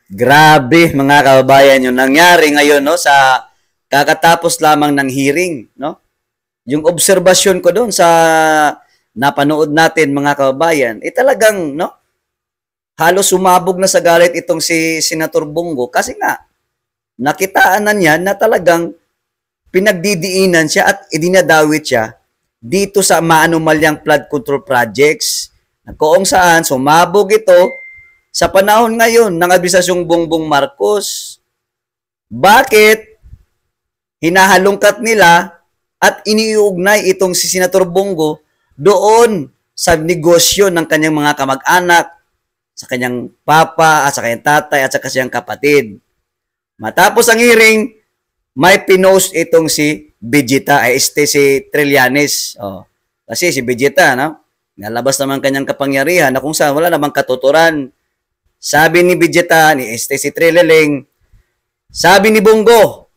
Grabe mga kababayan yung nangyari ngayon no sa kakatapos lamang ng hearing no. Yung obserbasyon ko doon sa napanood natin mga kababayan, talagang no halos sumabog na sa galit itong si Senator Bongo kasi nga nakitaan na niya na talagang pinagdidiinan siya at idinadawit siya dito sa maanumalyang flood control projects na kung saan sumabog ito sa panahon ngayon ng Administrasyong Bongbong Marcos. Bakit hinahalungkat nila at iniuugnay itong si Senator Bongo doon sa negosyo ng kanyang mga kamag-anak, sa kanyang papa at sa kanyang tatay at sa kanyang kapatid. Matapos ang hearing, may pinost itong si Vegeta, si Trillanes. Kasi si Vegeta, no? Nalabas naman kanyang kapangyarihan na kung saan wala namang katuturan. Sabi ni Vegeta, si Trilling, sabi ni Bongo,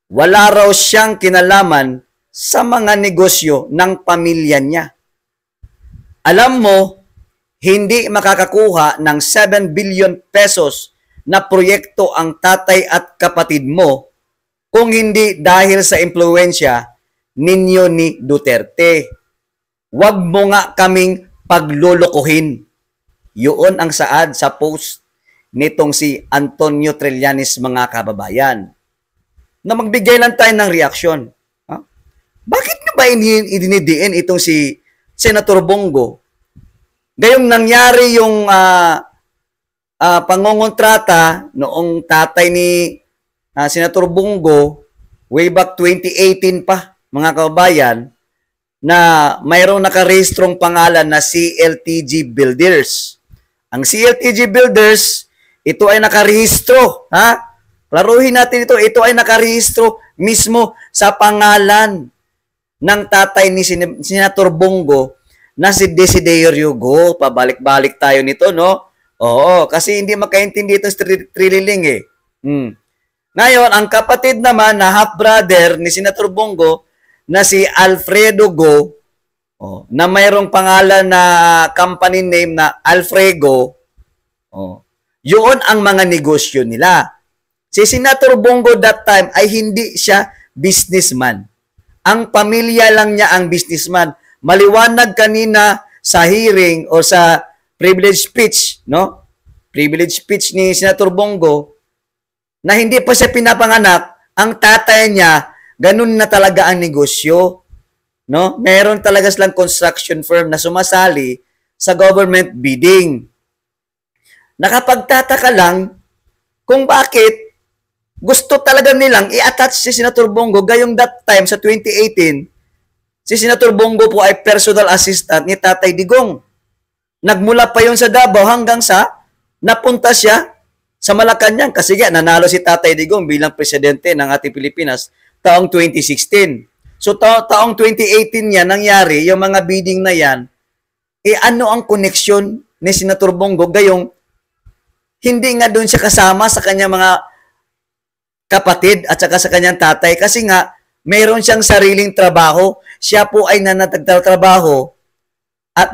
wala raw siyang kinalaman sa mga negosyo ng pamilya niya. Alam mo, hindi makakakuha ng 7 billion pesos na proyekto ang tatay at kapatid mo kung hindi dahil sa impluwensya ninyo ni Duterte. Huwag mo nga kaming paglulukuhin. Yun ang saad sa post nitong si Antonio Trillanes mga kababayan. Na magbigay lang tayo ng reaksyon. Bakit nyo ba idinidiin itong si Senator Bongo? Gayong nangyari yung pangongontrata noong tatay ni Senator Bongo way back 2018 pa, mga kababayan, na mayroong nakarehistrong pangalan na CLTG Builders. Ang CLTG Builders, ito ay nakarehistro, ha? Klaruhin natin ito ay nakarehistro mismo sa pangalan ng tatay ni Senator Bongo na si Desiderio Go. Pabalik-balik tayo nito, no? Oo, kasi hindi makaintindi itong Trilling eh. Ngayon, ang kapatid naman na half-brother ni Senator Bongo na si Alfredo Go, na mayroong pangalan na company name na Alfrego, yun ang mga negosyo nila. Si Senator Bongo that time ay hindi siya businessman. Ang pamilya lang niya ang businessman. Maliwanag kanina sa hearing o sa privilege speech, no? Privilege speech ni Senator Bongo na hindi pa siya pinapanganak, ang tatay niya, ganun na talaga ang negosyo, no? Meron talaga silang construction firm na sumasali sa government bidding. Nakapagtataka lang kung bakit gusto talaga nilang i-attach si Senator Bongo gayong that time sa 2018. Si Senator Bongo po ay personal assistant ni Tatay Digong. Nagmula pa yun sa Davao hanggang sa napunta siya sa Malacanang kasi nga nanalo si Tatay Digong bilang presidente ng ating Pilipinas taong 2016. So taong 2018 yan nangyari, yung mga bidding na yan, ano ang koneksyon ni Senator Bongo gayong hindi nga doon siya kasama sa kanyang mga kapatid at saka sa kanyang tatay kasi nga meron siyang sariling trabaho. Siya po ay nanatagtrabaho at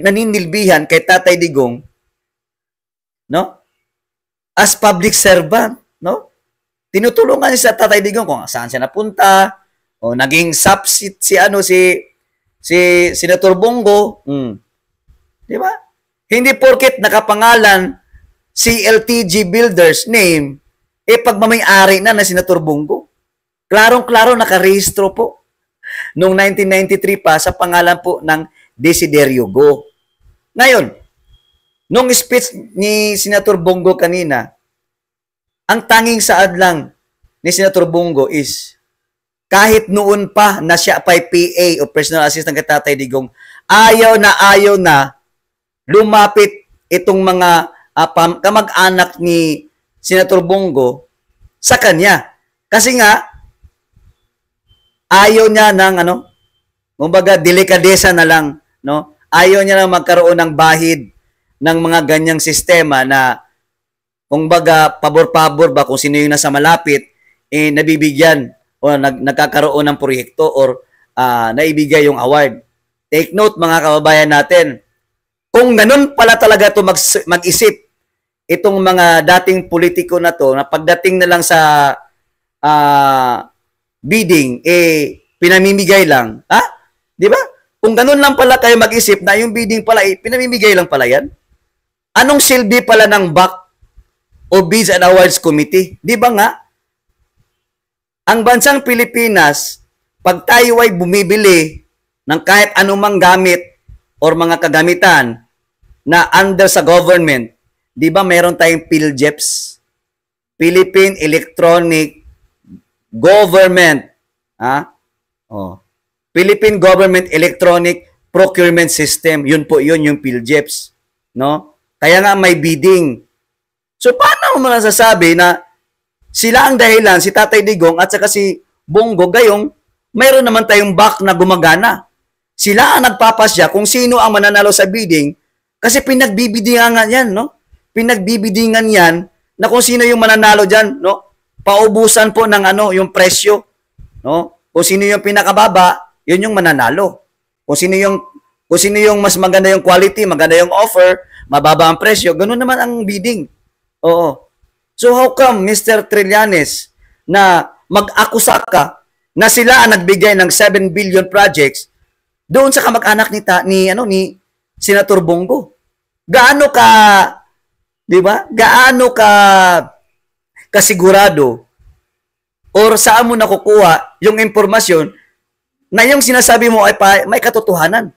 naninilbihan kay Tatay Digong, no? As public servant, no? Tinutulungan niya sa Tatay Digong kung saan siya napunta, o naging subsit si Senator Bongo. Di ba? Hindi porket nakapangalan CLTG Builders name, pagmamay-ari na Senator Bongo. Klarong-klaro nakarehistro po noong 1993 pa sa pangalan po ng Desiderio Go. Ngayon, nung speech ni Senator Bongo kanina, ang tanging saad lang ni Senator Bongo is kahit noon pa na siya pa'y PA o personal assistant kay Tatay Digong, ayaw na lumapit itong mga kamag-anak ni Senator Bongo sa kanya. Kasi nga, ayaw niya ng kumbaga delikadesa na lang, no? Ayaw niya lang magkaroon ng bahid ng mga ganyang sistema na kumbaga pabor-pabor ba kung sino yung nasa malapit nabibigyan o nagkakaroon ng proyekto or naibigay yung award. Take note mga kababayan natin. Kung ganun pala talaga ito mag-isip itong mga dating politiko na to, na pagdating na lang sa bidding, pinamimigay lang. Ha? Di ba? Kung ganun lang pala kayo mag-isip na yung bidding pala, pinamimigay lang pala yan. Anong silbi pala ng BAC o Bids and Awards Committee? Di ba nga? Ang bansang Pilipinas, pag tayo ay bumibili ng kahit anumang gamit or mga kagamitan na under sa government, di ba meron tayong PhilGEPS? Philippine Electronic Government. Philippine Government Electronic Procurement System. Yun po yun, yung PhilGEPS. No? Kaya nga may bidding. So paano mo nasasabi na sila ang dahilan, si Tatay Digong at saka si Bongo Gayong, mayroon naman tayong BAC na gumagana. Sila ang nagpapasya kung sino ang mananalo sa bidding kasi pinagbibidingan yan, no? Pinagbibidingan yan na kung sino yung mananalo dyan, no? Paubusan po ng yung presyo, no? Kung sino yung pinakababa, yun yung mananalo. Kung sino yung mas maganda yung quality, maganda yung offer, mababa ang presyo, ganun naman ang bidding. Oo. So how come Mr. Trillanes na mag-akusa ka na sila ang nagbigay ng 7 billion projects doon sa kamag-anak ni Senator Bongo? Gaano ka, 'di ba? Gaano ka kasigurado or saan mo nakukuha yung impormasyon na yung sinasabi mo ay may katotohanan?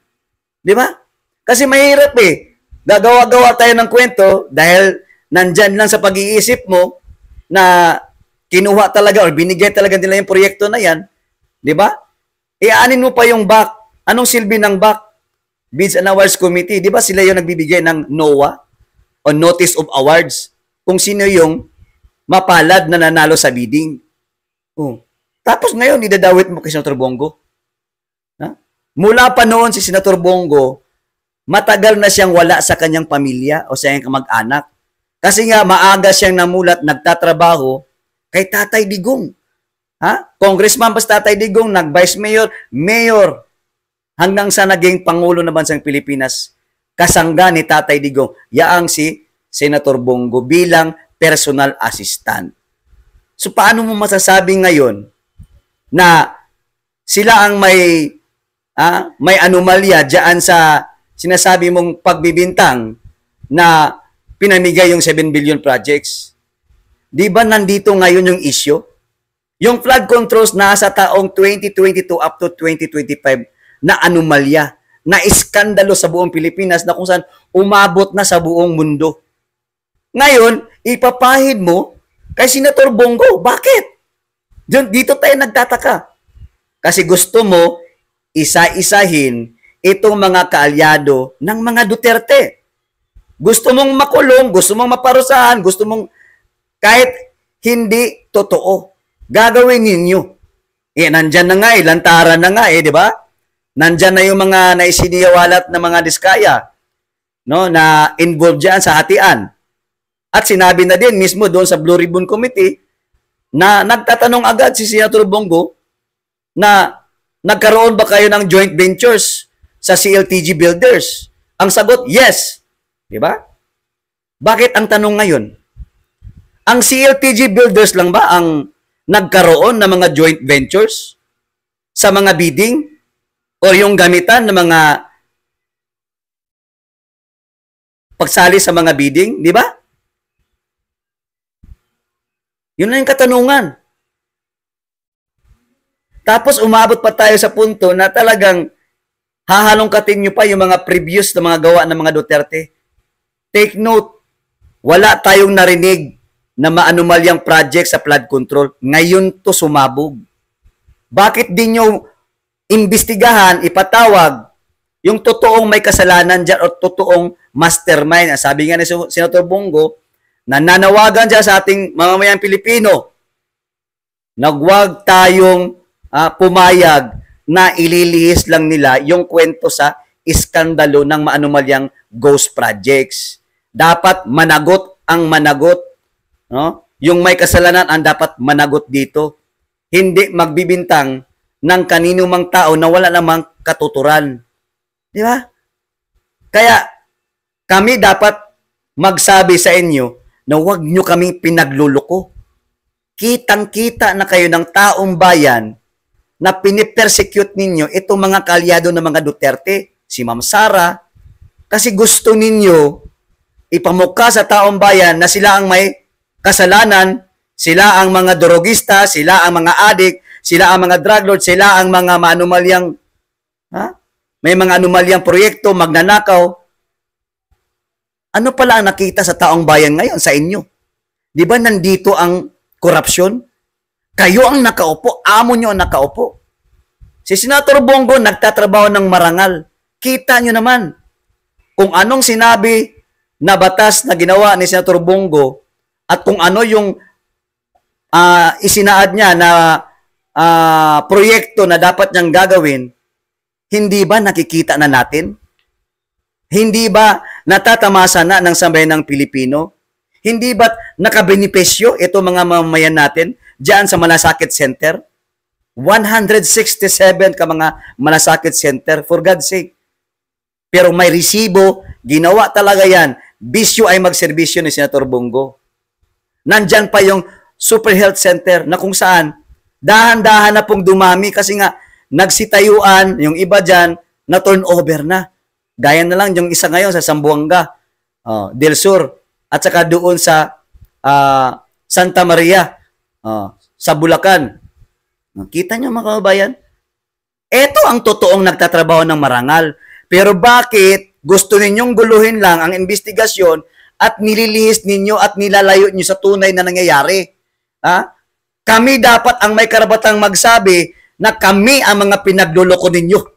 'Di ba? Kasi mahirap Gagawa-gawa tayo ng kwento dahil nandyan lang sa pag-iisip mo na kinuha talaga or binigay talaga nila yung proyekto na yan, di ba? Iaanin mo pa yung BAC. Anong silbi ng BAC? Bids and Awards Committee. Di ba sila yung nagbibigay ng NOA o Notice of Awards kung sino yung mapalad na nanalo sa bidding. Tapos ngayon, idadawit mo kay Senator Bongo. Mula pa noon si Senator Bongo, matagal na siyang wala sa kanyang pamilya o sa kanyang kamag-anak. Kasi nga, maaga siyang namulat, nagtatrabaho kay Tatay Digong. Congressman pa si Tatay Digong, nag-vice mayor, mayor, hanggang sa naging Pangulo ng Bansang Pilipinas, kasangga ni Tatay Digong, yaang si Senator Bongo bilang personal assistant. So, paano mo masasabi ngayon na sila ang may anomalya dyan sa sinasabi mong pagbibintang na pinamigay yung 7 billion projects? Di ba nandito ngayon yung issue? Yung flood controls nasa taong 2022 up to 2025 na anomalya, na iskandalo sa buong Pilipinas na kung saan umabot na sa buong mundo. Ngayon, ipapahid mo kay Senator Bongo. Bakit? Dito tayo nagtataka. Kasi gusto mo isa-isahin itong mga kaalyado ng mga Duterte. Gusto mong makulong, gusto mong maparusahan, gusto mong kahit hindi totoo, gagawin ninyo. Nandyan na nga lantaran na nga di ba? Nandyan na yung mga naisiniwalat na mga diskaya, no, na involved dyan sa hatian. At sinabi na din mismo doon sa Blue Ribbon Committee na nagtatanong agad si Senator Bongo na nagkaroon ba kayo ng joint ventures sa CLTG Builders? Ang sagot, yes. Di ba? Bakit ang tanong ngayon? Ang CLTG Builders lang ba ang nagkaroon ng mga joint ventures sa mga bidding o yung gamitan ng mga pagsali sa mga bidding? Di ba? Yun na yung katanungan. Tapos umabot pa tayo sa punto na talagang hahalongkatin nyo pa yung mga previous na mga gawa ng mga Duterte. Take note, wala tayong narinig na maanumalyang project sa flood control. Ngayon to sumabog. Bakit di nyo imbestigahan, ipatawag yung totoong may kasalanan dyan o totoong mastermind? Sabi nga ni Senator Bongo, nananawagan dyan sa ating mamamayang Pilipino, nagwag tayong pumayag na ililihis lang nila yung kwento sa iskandalo ng maanumalyang ghost projects. Dapat managot ang managot. No? Yung may kasalanan ang dapat managot dito. Hindi magbibintang ng kanino mang tao na wala namang katuturan. Di ba? Kaya kami dapat magsabi sa inyo na huwag nyo kaming pinagluloko. Kitang-kita na kayo ng taong bayan na pinipersecute ninyo itong mga kalyado ng mga Duterte, si Ma'am Sara, kasi gusto ninyo ipamukha sa taong bayan na sila ang may kasalanan, sila ang mga drogista, sila ang mga adik, sila ang mga drug lord, sila ang mga maanumalyang, may mga anomalyang proyekto, magnanakaw. Ano pala ang nakita sa taong bayan ngayon sa inyo? Di ba nandito ang korupsyon? Kayo ang nakaupo, amo nyo ang nakaupo. Si Senator Bongo nagtatrabaho ng marangal. Kita nyo naman kung anong sinabi na batas na ginawa ni Senator Bongo at kung ano yung isinaad niya na proyekto na dapat niyang gagawin, hindi ba nakikita na natin? Hindi ba natatamasa na ng sambayan ng Pilipino? Hindi ba nakabenepisyo ito mga mamamayan natin diyan sa Malasakit Center? 167 ka mga Malasakit Center, for God's sake. Pero may resibo, ginawa talaga yan. Bisyo ay magserbisyo ni Senator Bongo. Nandyan pa yung Super Health Center na kung saan dahan-dahan na pong dumami kasi nga nagsitayuan, yung iba dyan na turnover na. Gaya na lang yung isa ngayon sa Zamboanga, Del Sur, at saka doon sa Santa Maria, sa Bulacan. Kita nyo mga kababayan? Ito ang totoong nagtatrabaho ng marangal. Pero bakit gusto ninyong guluhin lang ang investigasyon at nililihis ninyo at nilalayo nyo sa tunay na nangyayari? Kami dapat ang may karapatang magsabi na kami ang mga pinagluloko ninyo.